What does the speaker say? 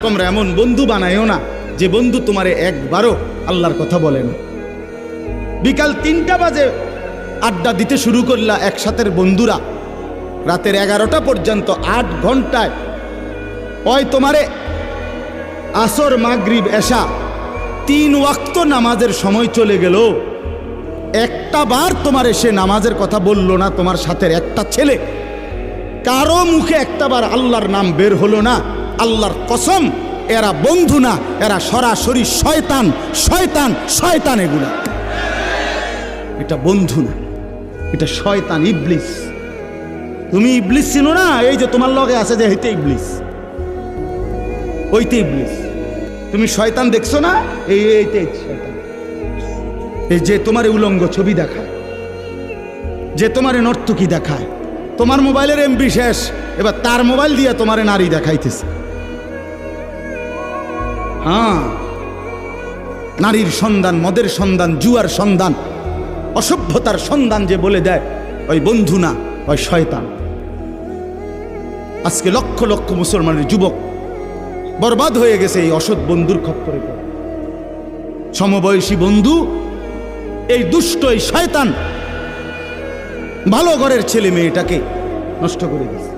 তোমরা এমন বন্ধু বানাইও না যে বন্ধু তোমারে একবারও আল্লাহর কথা বলে না। বিকাল 3টা বাজে আড্ডা দিতে শুরু করলা একসাথের বন্ধুরা, রাতের 11টা পর্যন্ত 8 ঘন্টায় ওই তোমারে আসর মাগরিব এশা 3 ওয়াক্ত নামাজের সময় চলে গেল, একটা বার তোমার এসে নামাজের কথা বলল না। তোমার সাথে একটা ছেলে কারো মুখে একটা বার আল্লাহর নাম বের হলো না। আল্লাহর কসম, এরা বন্ধু না, এরা সরাসরি শয়তান। শয়তান শয়তান, এগুলা এটা বন্ধু না, এটা শয়তান, ইবলিস। তুমি ইবলিস চিনো না? এই যে তোমার লগে আছে যে হইতে ইবলিস, ওইতে ইবলিস। তুমি শয়তান দেখছো না? এইতে শয়তান। এই যে তোমার উলঙ্গ ছবি দেখায়, যে তোমার নর্তকী দেখায়, তোমার মোবাইলের এমবি শেষ, এবার তার মোবাইল দিয়ে তোমার নারী দেখাইতেছে। হ্যাঁ, নারীর সন্ধান, মদের সন্ধান, জুয়ার সন্ধান, অসভ্যতার সন্ধান যে বলে দেয়, ওই বন্ধু না, ওই শয়তান। আজকে লক্ষ লক্ষ মুসলমানের যুবক বরবাদ হয়ে গেছে এই অসৎ বন্ধুর খপ্পরে পড়ে। সমবয়সী বন্ধু, এই দুষ্ট, এই শয়তান ভালো ঘরের ছেলে মেয়েটাকে নষ্ট করে দিয়েছে।